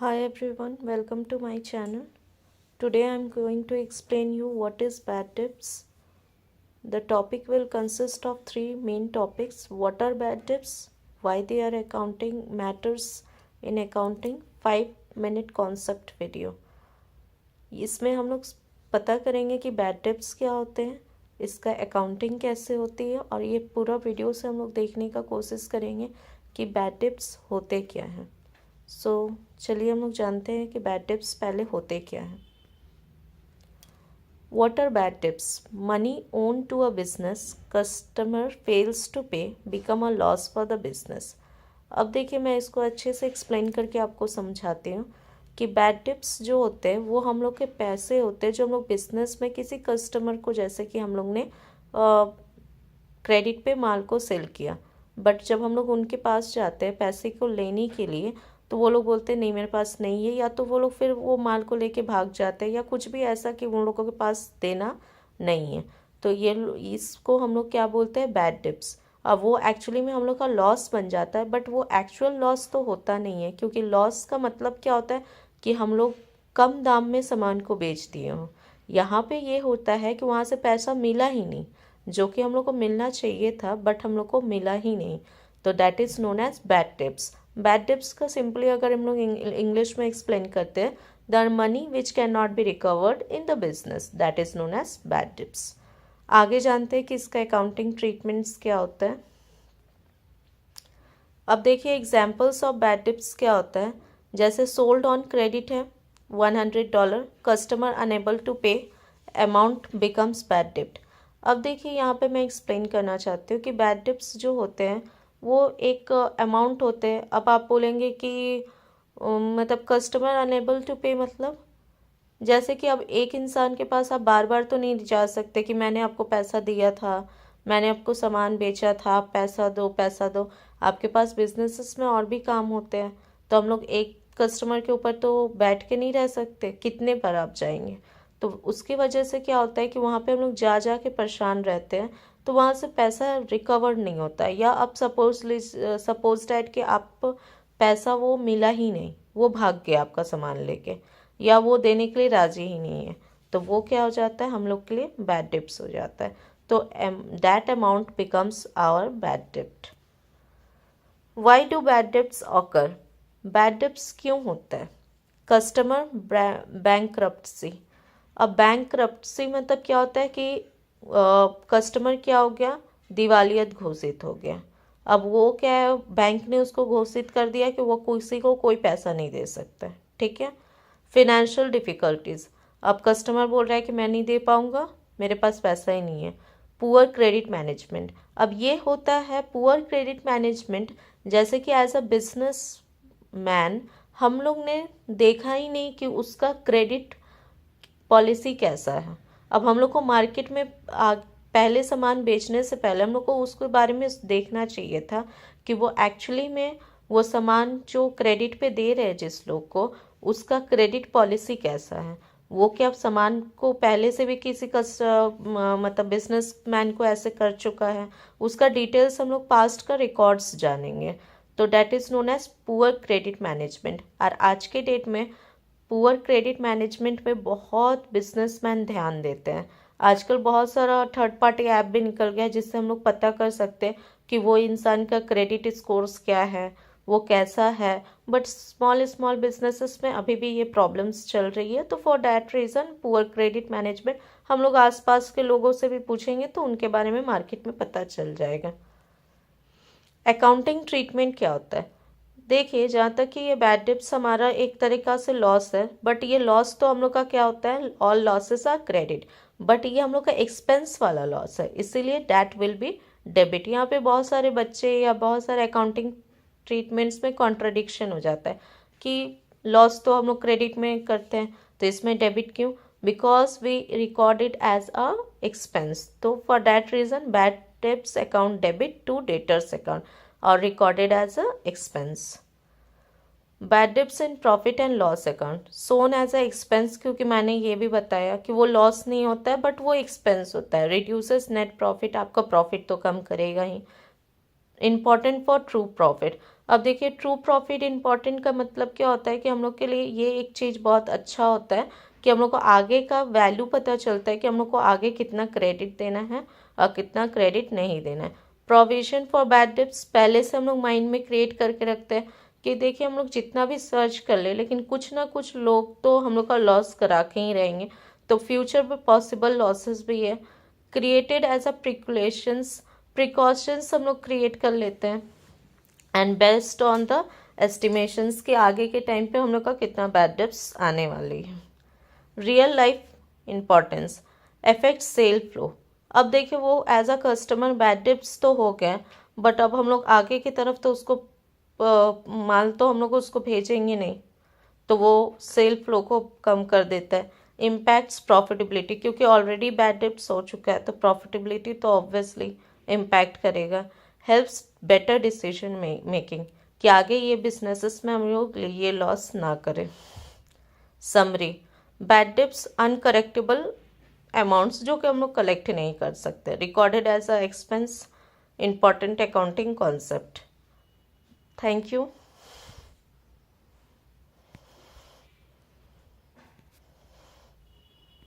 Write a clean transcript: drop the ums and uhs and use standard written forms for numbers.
Hi everyone, welcome to my channel. Today I am going to explain you what is bad debts. The topic will consist of three main topics. What are bad debts? Why they are accounting matters in accounting. 5-minute concept video. इसमें हम लोग पता करेंगे कि bad debts क्या होते हैं, इसका अकाउंटिंग कैसे होती है और ये पूरा वीडियो से हम लोग देखने का कोशिश करेंगे कि बैड डेब्ट्स होते क्या हैं। चलिए हम लोग जानते हैं कि बैड डेब्ट्स पहले होते क्या हैं। What are bad debts? Money owed to a business, customer fails to pay, become a loss for the business. अब देखिए मैं इसको अच्छे से एक्सप्लेन करके आपको समझाती हूँ कि बैड डेब्ट्स जो होते हैं वो हम लोग के पैसे होते हैं जो हम लोग बिजनेस में किसी कस्टमर को, जैसे कि हम लोग ने क्रेडिट पे माल को सेल किया, बट जब हम लोग उनके पास जाते हैं पैसे को लेने के लिए तो वो लोग बोलते हैं नहीं मेरे पास नहीं है, या तो वो लोग फिर वो माल को लेके भाग जाते हैं या कुछ भी ऐसा कि उन लोगों के पास देना नहीं है। तो ये इसको हम लोग क्या बोलते हैं, बैड डेब्ट्स। अब वो एक्चुअली में हम लोग का लॉस बन जाता है, बट वो एक्चुअल लॉस तो होता नहीं है, क्योंकि लॉस का मतलब क्या होता है कि हम लोग कम दाम में सामान को बेच दिए हों। यहाँ पे ये होता है कि वहाँ से पैसा मिला ही नहीं, जो कि हम लोग को मिलना चाहिए था बट हम लोग को मिला ही नहीं, तो that is known as bad debts. Bad debts का सिंपली अगर हम लोग इंग्लिश में एक्सप्लेन करते हैं, the money which can not be recovered in the business, that is known as bad debts. आगे जानते हैं कि इसका अकाउंटिंग ट्रीटमेंट्स क्या होता है। अब देखिए एग्जाम्पल्स ऑफ बैड डेब्ट्स क्या होता है। जैसे सोल्ड ऑन क्रेडिट है $100, कस्टमर अनेबल टू पे, अमाउंट बिकम्स बैड डेब्ट। अब देखिए यहाँ पे मैं एक्सप्लेन करना चाहती हूँ कि बैड डेब्ट्स जो होते हैं वो एक अमाउंट होते हैं। अब आप बोलेंगे कि मतलब कस्टमर अनेबल टू पे मतलब जैसे कि अब एक इंसान के पास आप बार बार तो नहीं जा सकते कि मैंने आपको पैसा दिया था, मैंने आपको सामान बेचा था, आप पैसा दो पैसा दो। आपके पास बिजनेसेस में और भी काम होते हैं, तो हम लोग एक कस्टमर के ऊपर तो बैठ के नहीं रह सकते, कितने बार आप जाएंगे। तो उसकी वजह से क्या होता है कि वहाँ पे हम लोग जा जा के परेशान रहते हैं, तो वहाँ से पैसा रिकवर नहीं होता। या अब सपोज डैट कि आप पैसा वो मिला ही नहीं, वो भाग गया आपका सामान लेके, या वो देने के लिए राजी ही नहीं है, तो वो क्या हो जाता है, हम लोग के लिए बैड डेब्ट्स हो जाता है। तो that amount becomes our bad डेब्ट। Why do bad debts occur? Bad debts क्यों होता है? Customer bankruptcy. अब बैंकरप्सी मतलब क्या होता है कि कस्टमर क्या हो गया, दिवालियत घोषित हो गया। अब वो क्या है, बैंक ने उसको घोषित कर दिया कि वो किसी को कोई पैसा नहीं दे सकता है, ठीक है। फिनेंशियल डिफ़िकल्टीज़, अब कस्टमर बोल रहा है कि मैं नहीं दे पाऊँगा, मेरे पास पैसा ही नहीं है। पुअर क्रेडिट मैनेजमेंट, अब ये होता है पुअर क्रेडिट मैनेजमेंट, जैसे कि एज अ बिजनेस मैन हम लोग ने देखा ही नहीं कि उसका क्रेडिट पॉलिसी कैसा है। अब हम लोग को मार्केट में पहले सामान बेचने से पहले हम लोग को उसके बारे में देखना चाहिए था कि वो एक्चुअली में वो सामान जो क्रेडिट पे दे रहे हैं जिस लोग को, उसका क्रेडिट पॉलिसी कैसा है, वो क्या सामान को पहले से भी किसी का मतलब बिजनेस मैन को ऐसे कर चुका है, उसका डिटेल्स हम लोग पास्ट का रिकॉर्ड्स जानेंगे। तो that is known as poor credit management. और आज के डेट में पुअर क्रेडिट मैनेजमेंट में बहुत बिजनेसमैन ध्यान देते हैं। आजकल बहुत सारा थर्ड पार्टी ऐप भी निकल गया है जिससे हम लोग पता कर सकते हैं कि वो इंसान का क्रेडिट स्कोर्स क्या है, वो कैसा है। बट स्मॉल स्मॉल बिजनेसेस में अभी भी ये प्रॉब्लम्स चल रही है, तो for that reason poor credit management हम लोग आसपास के लोगों से भी पूछेंगे तो उनके बारे में मार्केट में पता चल जाएगा। अकाउंटिंग ट्रीटमेंट क्या होता है? देखिए जहाँ तक कि ये बैड डेब्ट्स हमारा एक तरीका से लॉस है, बट ये लॉस तो हम लोग का क्या होता है, all losses are credit, but ये हम लोग का एक्सपेंस वाला लॉस है, इसीलिए दैट विल बी डेबिट। यहाँ पे बहुत सारे बच्चे या बहुत सारे अकाउंटिंग ट्रीटमेंट्स में कॉन्ट्रडिक्शन हो जाता है कि लॉस तो हम लोग क्रेडिट में करते हैं तो इसमें डेबिट क्यों, because we record it as a expense. तो for that reason bad debts account debit to debtors account और recorded as a expense. Bad debts in profit and loss account shown as a expense, क्योंकि मैंने ये भी बताया कि वो loss नहीं होता है बट वो एक्सपेंस होता है। रिड्यूसेस नेट प्रॉफिट, आपका प्रॉफिट तो कम करेगा ही। इम्पॉर्टेंट फॉर ट्रू प्रॉफिट, अब देखिए ट्रू प्रॉफिट इम्पॉर्टेंट का मतलब क्या होता है कि हम लोग के लिए ये एक चीज़ बहुत अच्छा होता है कि हम लोग को आगे का वैल्यू पता चलता है कि हम लोग को आगे कितना क्रेडिट देना है और कितना क्रेडिट नहीं देना है। प्रोविजन फॉर बैड डेब्ट्स पहले से हम लोग माइंड में क्रिएट करके रखते हैं कि देखिए हम लोग जितना भी सर्च कर ले लेकिन कुछ ना कुछ लोग तो हम लोग का लॉस करा के ही रहेंगे, तो फ्यूचर में पॉसिबल लॉसेस भी है। क्रिएटेड एज अ प्रिकॉशंस हम लोग क्रिएट कर लेते हैं and based on the estimations के आगे के टाइम पे हम लोग का कितना बैड डेब्ट्स आने वाली है। Real life importance affect sale flow. अब देखिए वो as a customer bad debts तो हो गए, बट अब हम लोग आगे की तरफ तो उसको माल तो हम लोग उसको भेजेंगे नहीं, तो वो सेल फ्लो को कम कर देता है। इम्पैक्ट्स प्रॉफिटेबिलिटी, क्योंकि ऑलरेडी बैड डेब्ट्स हो चुका है तो प्रॉफिटेबिलिटी तो ऑब्वियसली इम्पैक्ट करेगा। हेल्प्स बेटर डिसीजन मेकिंग, कि आगे ये बिजनेसेस में हम लोग ये लॉस ना करें। Summary, bad debts uncorrectable amounts जो कि हम लोग कलेक्ट नहीं कर सकते, recorded as a expense, important accounting concept. Thank you.